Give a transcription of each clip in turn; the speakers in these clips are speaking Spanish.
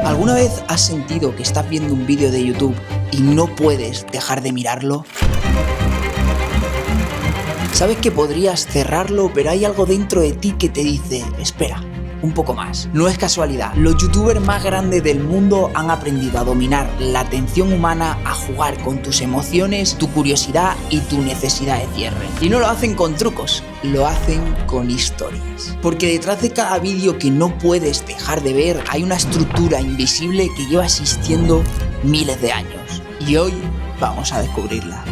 ¿Alguna vez has sentido que estás viendo un vídeo de YouTube y no puedes dejar de mirarlo? Sabes que podrías cerrarlo, pero hay algo dentro de ti que te dice, espera, un poco más. No es casualidad, los youtubers más grandes del mundo han aprendido a dominar la atención humana, a jugar con tus emociones, tu curiosidad y tu necesidad de cierre. Y no lo hacen con trucos, lo hacen con historias. Porque detrás de cada vídeo que no puedes dejar de ver hay una estructura invisible que lleva existiendo miles de años. Y hoy vamos a descubrirla.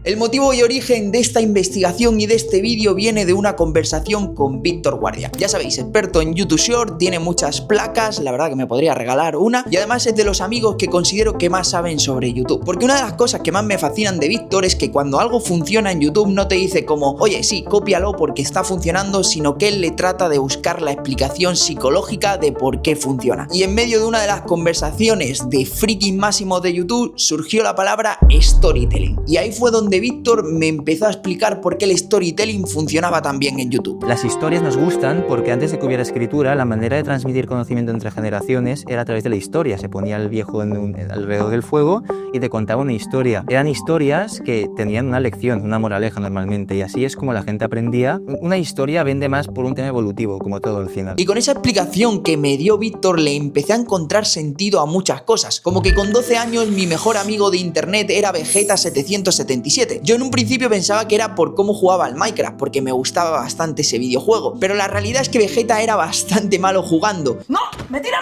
El motivo y origen de esta investigación y de este vídeo viene de una conversación con Víctor Guardia. Ya sabéis, experto en YouTube Short, tiene muchas placas, la verdad que me podría regalar una, y además es de los amigos que considero que más saben sobre YouTube. Porque una de las cosas que más me fascinan de Víctor es que cuando algo funciona en YouTube no te dice como, oye, sí, cópialo porque está funcionando, sino que él le trata de buscar la explicación psicológica de por qué funciona. Y en medio de una de las conversaciones de frikis máximos de YouTube surgió la palabra storytelling. Y ahí fue donde Víctor me empezó a explicar por qué el storytelling funcionaba tan bien en YouTube. Las historias nos gustan porque antes de que hubiera escritura, la manera de transmitir conocimiento entre generaciones era a través de la historia. Se ponía el viejo alrededor del fuego y te contaba una historia. Eran historias que tenían una lección, una moraleja normalmente, y así es como la gente aprendía. Una historia vende más por un tema evolutivo, como todo al final. Y con esa explicación que me dio Víctor le empecé a encontrar sentido a muchas cosas, como que con 12 años mi mejor amigo de internet era Vegeta777. Yo en un principio pensaba que era por cómo jugaba al Minecraft, porque me gustaba bastante ese videojuego, pero la realidad es que Vegeta era bastante malo jugando. ¡No! ¡Me tira!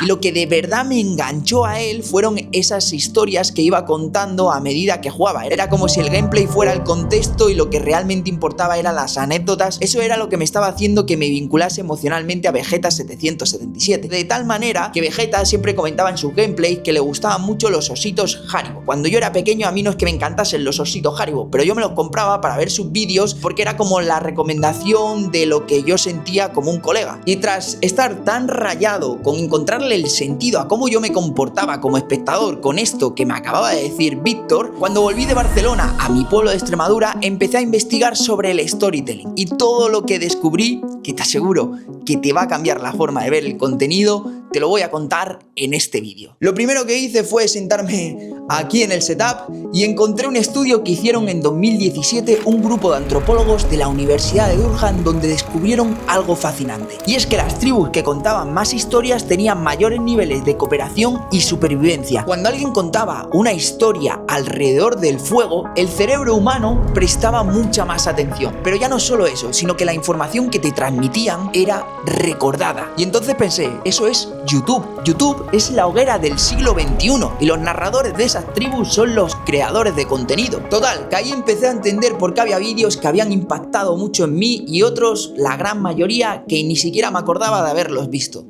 Y lo que de verdad me enganchó a él fueron esas historias que iba contando a medida que jugaba. Era como si el gameplay fuera el contexto y lo que realmente importaba eran las anécdotas. Eso era lo que me estaba haciendo que me vinculase emocionalmente a Vegeta777. De tal manera que Vegeta siempre comentaba en sus gameplays que le gustaban mucho los ositos Haribo. Cuando yo era pequeño a mí no es que me encantasen los ositos Haribo, pero yo me los compraba para ver sus vídeos porque era como la recomendación de lo que yo sentía como un colega. Y tras estar tan rayado con encontrarle el sentido a cómo yo me comportaba como espectador con esto que me acababa de decir Víctor, cuando volví de Barcelona a mi pueblo de Extremadura empecé a investigar sobre el storytelling y todo lo que descubrí, que te aseguro que te va a cambiar la forma de ver el contenido, te lo voy a contar en este vídeo. Lo primero que hice fue sentarme aquí en el setup y encontré un estudio que hicieron en 2017 un grupo de antropólogos de la Universidad de Durham donde descubrieron algo fascinante. Y es que las tribus que contaban más historias tenían mayores niveles de cooperación y supervivencia. Cuando alguien contaba una historia alrededor del fuego, el cerebro humano prestaba mucha más atención. Pero ya no solo eso, sino que la información que te transmitían era recordada. Y entonces pensé, eso es YouTube. YouTube es la hoguera del siglo XXI y los narradores de esas tribus son los creadores de contenido. Total, que ahí empecé a entender por qué había vídeos que habían impactado mucho en mí y otros, la gran mayoría, que ni siquiera me acordaba de haberlos visto.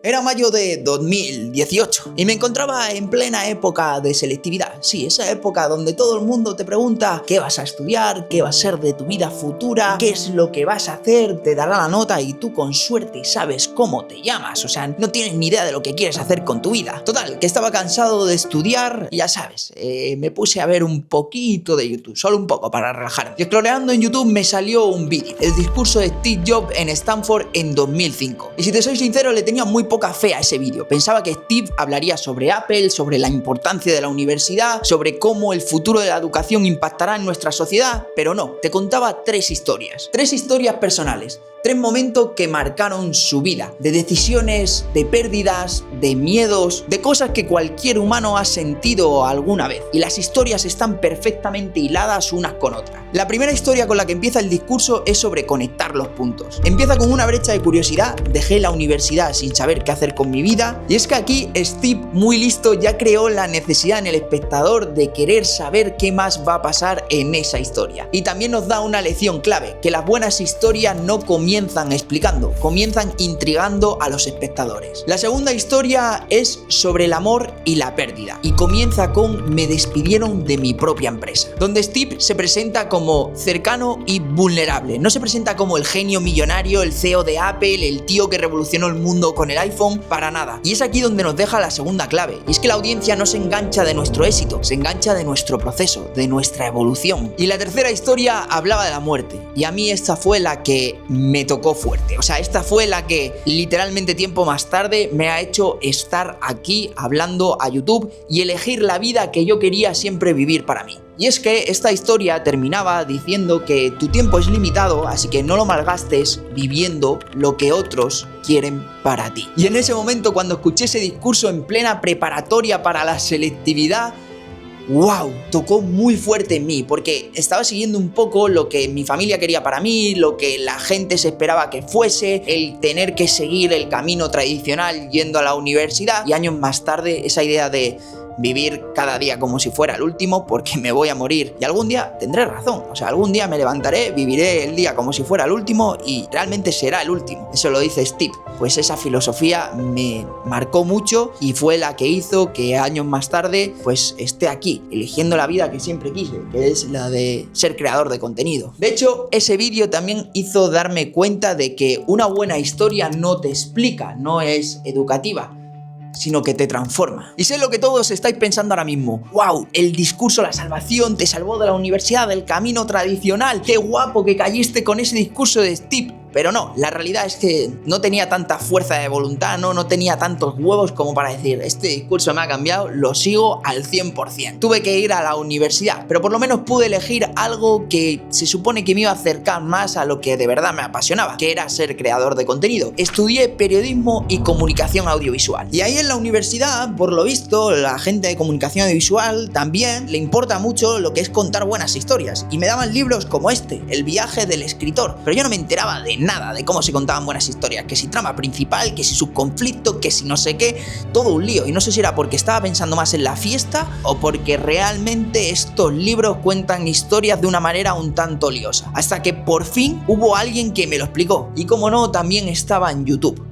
Era mayo de 2018 y me encontraba en plena época de selectividad. Sí, esa época donde todo el mundo te pregunta qué vas a estudiar, qué va a ser de tu vida futura, qué es lo que vas a hacer, te dará la nota y tú con suerte sabes cómo te llamas. O sea, no tienes ni idea de lo que quieres hacer con tu vida. Total, que estaba cansado de estudiar y ya sabes, me puse a ver un poquito de YouTube, solo un poco para relajarme. Y scrolleando en YouTube me salió un vídeo, el discurso de Steve Jobs en Stanford en 2005. Y si te soy sincero, le tenía muy poca fe a ese vídeo. Pensaba que Steve hablaría sobre Apple, sobre la importancia de la universidad, sobre cómo el futuro de la educación impactará en nuestra sociedad, pero no, te contaba tres historias personales. 3 momentos que marcaron su vida, de decisiones, de pérdidas, de miedos, de cosas que cualquier humano ha sentido alguna vez. Y las historias están perfectamente hiladas unas con otras. La primera historia con la que empieza el discurso es sobre conectar los puntos. Empieza con una brecha de curiosidad, dejé la universidad sin saber qué hacer con mi vida. Y es que aquí Steve, muy listo, ya creó la necesidad en el espectador de querer saber qué más va a pasar en esa historia. Y también nos da una lección clave, que las buenas historias no comienzan explicando, comienzan intrigando a los espectadores. La segunda historia es sobre el amor y la pérdida y comienza con me despidieron de mi propia empresa, donde Steve se presenta como cercano y vulnerable. No se presenta como el genio millonario, el CEO de Apple, el tío que revolucionó el mundo con el iPhone, para nada. Y es aquí donde nos deja la segunda clave, y es que la audiencia no se engancha de nuestro éxito, se engancha de nuestro proceso, de nuestra evolución. Y la tercera historia hablaba de la muerte, y a mí esta fue la que me me tocó fuerte. O sea, esta fue la que literalmente tiempo más tarde me ha hecho estar aquí hablando a YouTube y elegir la vida que yo quería siempre vivir para mí. Y es que esta historia terminaba diciendo que tu tiempo es limitado, así que no lo malgastes viviendo lo que otros quieren para ti. Y en ese momento, cuando escuché ese discurso en plena preparatoria para la selectividad, ¡wow! Tocó muy fuerte en mí, porque estaba siguiendo un poco lo que mi familia quería para mí, lo que la gente se esperaba que fuese, el tener que seguir el camino tradicional yendo a la universidad, y años más tarde esa idea de vivir cada día como si fuera el último porque me voy a morir y algún día tendré razón, o sea, algún día me levantaré, viviré el día como si fuera el último y realmente será el último. Eso lo dice Steve. Pues esa filosofía me marcó mucho y fue la que hizo que años más tarde pues esté aquí, eligiendo la vida que siempre quise, que es la de ser creador de contenido. De hecho, ese vídeo también hizo darme cuenta de que una buena historia no te explica, no es educativa, sino que te transforma. Y sé lo que todos estáis pensando ahora mismo. ¡Wow! El discurso, la salvación, te salvó de la universidad, del camino tradicional. ¡Qué guapo que caíste con ese discurso de Steve! Pero no, la realidad es que no tenía tanta fuerza de voluntad, no tenía tantos huevos como para decir, este discurso me ha cambiado, lo sigo al 100%. Tuve que ir a la universidad, pero por lo menos pude elegir algo que se supone que me iba a acercar más a lo que de verdad me apasionaba, que era ser creador de contenido. Estudié periodismo y comunicación audiovisual. Y ahí en la universidad, por lo visto, la gente de comunicación audiovisual también le importa mucho lo que es contar buenas historias. Y me daban libros como este, El viaje del escritor. Pero yo no me enteraba de nada de cómo se contaban buenas historias, que si trama principal, que si subconflicto, que si no sé qué, todo un lío. Y no sé si era porque estaba pensando más en la fiesta o porque realmente estos libros cuentan historias de una manera un tanto liosa. Hasta que por fin hubo alguien que me lo explicó. Y como no, también estaba en YouTube.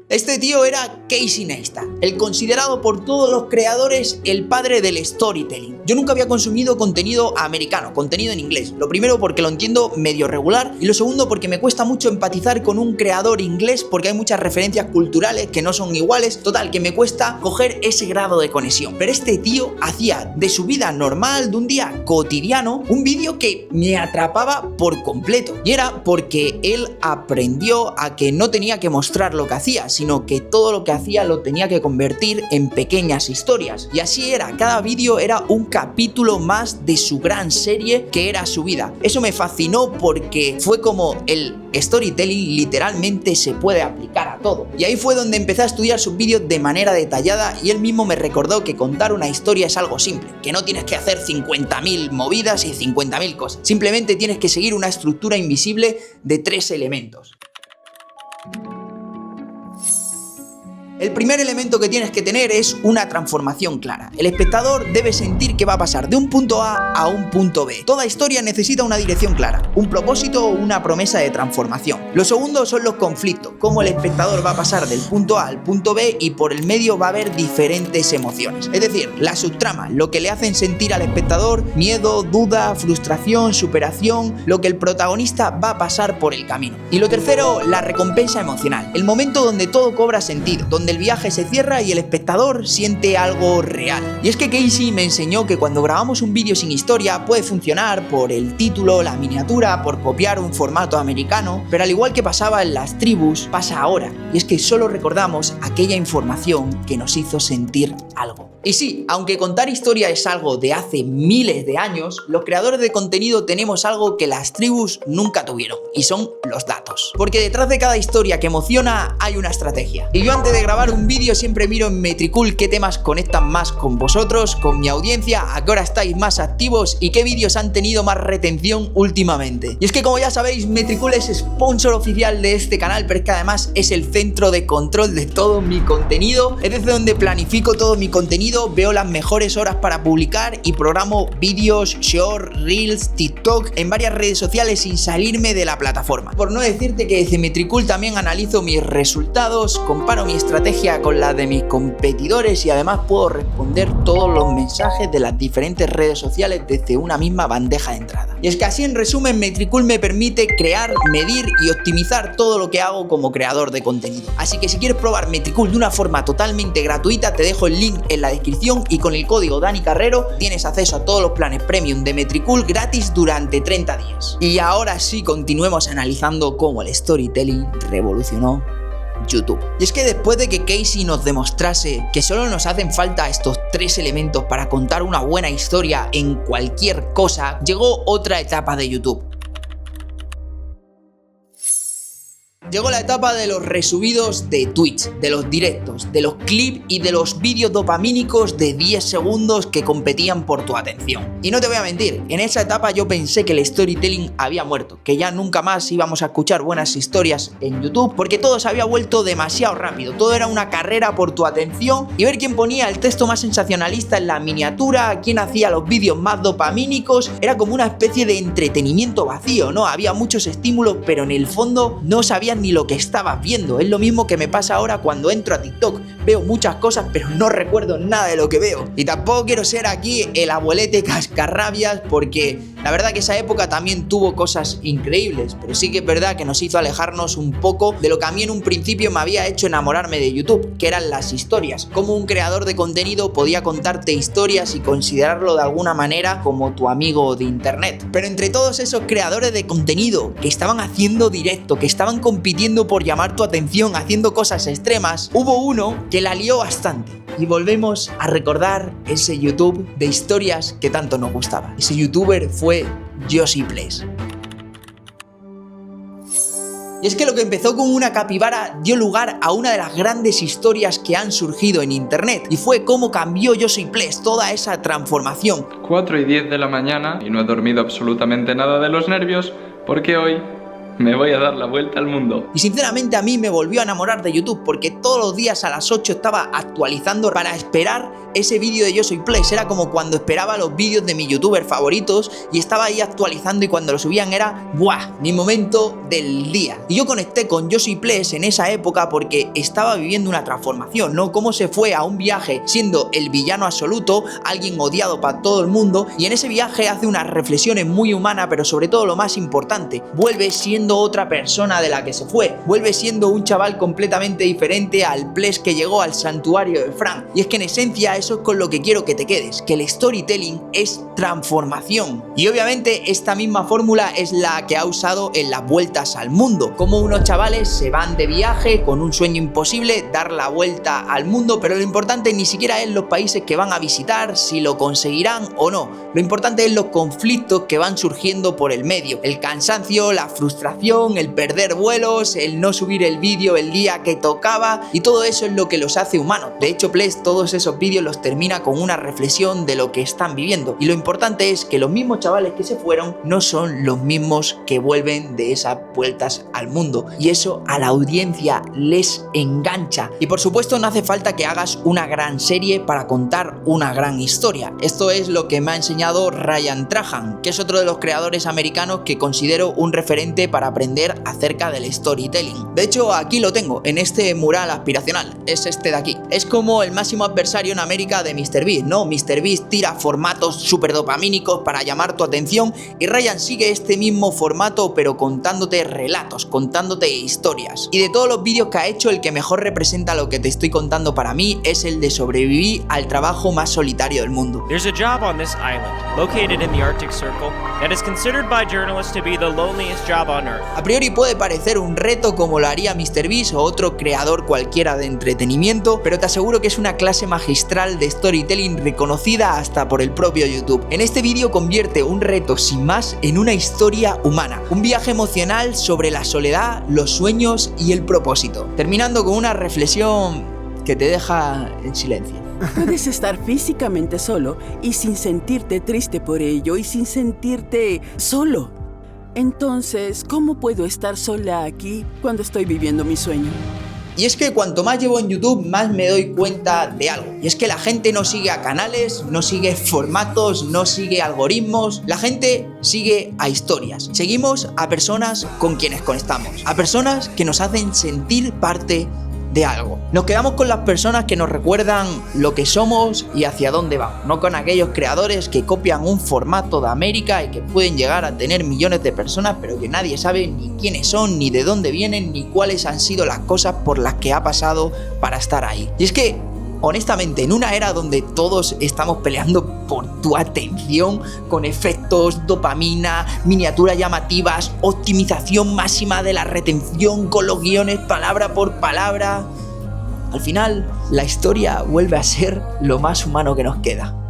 Este tío era Casey Neistat, el considerado por todos los creadores el padre del storytelling. Yo nunca había consumido contenido americano, contenido en inglés. Lo primero porque lo entiendo medio regular y lo segundo porque me cuesta mucho empatizar con un creador inglés porque hay muchas referencias culturales que no son iguales. Total, que me cuesta coger ese grado de conexión. Pero este tío hacía de su vida normal, de un día cotidiano, un vídeo que me atrapaba por completo. Y era porque él aprendió a que no tenía que mostrar lo que hacía, sino que todo lo que hacía lo tenía que convertir en pequeñas historias. Y así era, cada vídeo era un capítulo más de su gran serie que era su vida. Eso me fascinó porque fue como el storytelling literalmente se puede aplicar a todo. Y ahí fue donde empecé a estudiar sus vídeos de manera detallada y él mismo me recordó que contar una historia es algo simple, que no tienes que hacer 50.000 movidas y 50.000 cosas. Simplemente tienes que seguir una estructura invisible de 3 elementos. El primer elemento que tienes que tener es una transformación clara. El espectador debe sentir que va a pasar de un punto A a un punto B. Toda historia necesita una dirección clara, un propósito o una promesa de transformación. Lo segundo son los conflictos, cómo el espectador va a pasar del punto A al punto B y por el medio va a haber diferentes emociones. Es decir, la subtrama, lo que le hacen sentir al espectador, miedo, duda, frustración, superación, lo que el protagonista va a pasar por el camino. Y lo tercero, la recompensa emocional, el momento donde todo cobra sentido, donde el viaje se cierra y el espectador siente algo real. Y es que Casey me enseñó que cuando grabamos un vídeo sin historia puede funcionar por el título, la miniatura, por copiar un formato americano, pero al igual que pasaba en las tribus, pasa ahora. Y es que solo recordamos aquella información que nos hizo sentir algo. Y sí, aunque contar historia es algo de hace miles de años, los creadores de contenido tenemos algo que las tribus nunca tuvieron, y son los datos. Porque detrás de cada historia que emociona hay una estrategia. Y yo antes de grabar un vídeo siempre miro en Metricool qué temas conectan más con vosotros, con mi audiencia, a qué hora estáis más activos y qué vídeos han tenido más retención últimamente. Y es que como ya sabéis, Metricool es sponsor oficial de este canal, pero es que además es el centro de control de todo mi contenido, es desde donde planifico todo mi contenido, veo las mejores horas para publicar y programo vídeos, short, reels, TikTok en varias redes sociales sin salirme de la plataforma. Por no decirte que desde Metricool también analizo mis resultados, comparo mi estrategia con la de mis competidores y además puedo responder todos los mensajes de las diferentes redes sociales desde una misma bandeja de entrada. Y es que así en resumen Metricool me permite crear, medir y optimizar todo lo que hago como creador de contenido. Así que si quieres probar Metricool de una forma totalmente gratuita te dejo el link en la descripción descripción y con el código Dani Carrero tienes acceso a todos los planes premium de Metricool gratis durante 30 días. Y ahora sí, continuemos analizando cómo el storytelling revolucionó YouTube. Y es que después de que Casey nos demostrase que solo nos hacen falta estos 3 elementos para contar una buena historia en cualquier cosa, llegó otra etapa de YouTube. Llegó la etapa de los resubidos de Twitch, de los directos, de los clips y de los vídeos dopamínicos de 10 segundos que competían por tu atención. Y no te voy a mentir, en esa etapa yo pensé que el storytelling había muerto, que ya nunca más íbamos a escuchar buenas historias en YouTube, porque todo se había vuelto demasiado rápido, todo era una carrera por tu atención y ver quién ponía el texto más sensacionalista en la miniatura, quién hacía los vídeos más dopamínicos, era como una especie de entretenimiento vacío, ¿no? Había muchos estímulos, pero en el fondo no sabías ni lo que estabas viendo. Es lo mismo que me pasa ahora cuando entro a TikTok. Veo muchas cosas, pero no recuerdo nada de lo que veo. Y tampoco quiero ser aquí el abuelete cascarrabias, porque la verdad que esa época también tuvo cosas increíbles, pero sí que es verdad que nos hizo alejarnos un poco de lo que a mí en un principio me había hecho enamorarme de YouTube, que eran las historias. Cómo un creador de contenido podía contarte historias y considerarlo de alguna manera como tu amigo de internet. Pero entre todos esos creadores de contenido que estaban haciendo directo, que estaban compitiendo por llamar tu atención, haciendo cosas extremas, hubo uno que la lió bastante. Y volvemos a recordar ese YouTube de historias que tanto nos gustaba. Ese youtuber fue YoshiPlays. Y es que lo que empezó como una capibara dio lugar a una de las grandes historias que han surgido en internet, y fue cómo cambió YoshiPlays, toda esa transformación. 4:10 de la mañana y no he dormido absolutamente nada de los nervios porque hoy me voy a dar la vuelta al mundo. Y sinceramente a mí me volvió a enamorar de YouTube, porque todos los días a las 8 estaba actualizando para esperar ese vídeo de YoshiPlays. Era como cuando esperaba los vídeos de mis youtubers favoritos y estaba ahí actualizando, y cuando lo subían era ¡buah! Mi momento del día. Y yo conecté con YoshiPlays en esa época porque estaba viviendo una transformación, ¿no? Cómo se fue a un viaje siendo el villano absoluto, alguien odiado para todo el mundo, y en ese viaje hace unas reflexiones muy humanas, pero sobre todo lo más importante, vuelve siendo otra persona de la que se fue, vuelve siendo un chaval completamente diferente al Ples que llegó al santuario de Frank. Y es que en esencia eso es con lo que quiero que te quedes, que el storytelling es transformación. Y obviamente esta misma fórmula es la que ha usado en las vueltas al mundo, como unos chavales se van de viaje con un sueño imposible, dar la vuelta al mundo, pero lo importante ni siquiera es los países que van a visitar, si lo conseguirán o no. Lo importante es los conflictos que van surgiendo por el medio, el cansancio, la frustración, el perder vuelos, el no subir el vídeo el día que tocaba, y todo eso es lo que los hace humanos. De hecho, Ples todos esos vídeos los termina con una reflexión de lo que están viviendo, y lo importante es que los mismos chavales que se fueron no son los mismos que vuelven de esas vueltas al mundo, y eso a la audiencia les engancha. Y por supuesto no hace falta que hagas una gran serie para contar una gran historia. Esto es lo que me ha enseñado Ryan Trahan, que es otro de los creadores americanos que considero un referente para aprender acerca del storytelling. De hecho, aquí lo tengo, en este mural aspiracional, es este de aquí. Es como el máximo adversario en América de MrBeast, ¿no? MrBeast tira formatos súper dopamínicos para llamar tu atención, y Ryan sigue este mismo formato, pero contándote relatos, contándote historias. Y de todos los vídeos que ha hecho, el que mejor representa lo que te estoy contando para mí es el de sobrevivir al trabajo más solitario del mundo. There's a job on this island, located in the Arctic Circle, that is considered by journalists to be the loneliest job on Earth. A priori puede parecer un reto como lo haría MrBeast o otro creador cualquiera de entretenimiento, pero te aseguro que es una clase magistral de storytelling reconocida hasta por el propio YouTube. En este vídeo convierte un reto sin más en una historia humana, un viaje emocional sobre la soledad, los sueños y el propósito, terminando con una reflexión que te deja en silencio. Puedes estar físicamente solo y sin sentirte triste por ello y sin sentirte solo. Entonces, ¿cómo puedo estar sola aquí cuando estoy viviendo mi sueño? Y es que cuanto más llevo en YouTube, más me doy cuenta de algo. Y es que la gente no sigue a canales, no sigue formatos, no sigue algoritmos. La gente sigue a historias. Seguimos a personas con quienes conectamos, a personas que nos hacen sentir parte de algo. Nos quedamos con las personas que nos recuerdan lo que somos y hacia dónde vamos, no con aquellos creadores que copian un formato de América y que pueden llegar a tener millones de personas, pero que nadie sabe ni quiénes son, ni de dónde vienen, ni cuáles han sido las cosas por las que ha pasado para estar ahí. Y es que Honestamente, en una era donde todos estamos peleando por tu atención, con efectos, dopamina, miniaturas llamativas, optimización máxima de la retención con los guiones palabra por palabra, al final la historia vuelve a ser lo más humano que nos queda.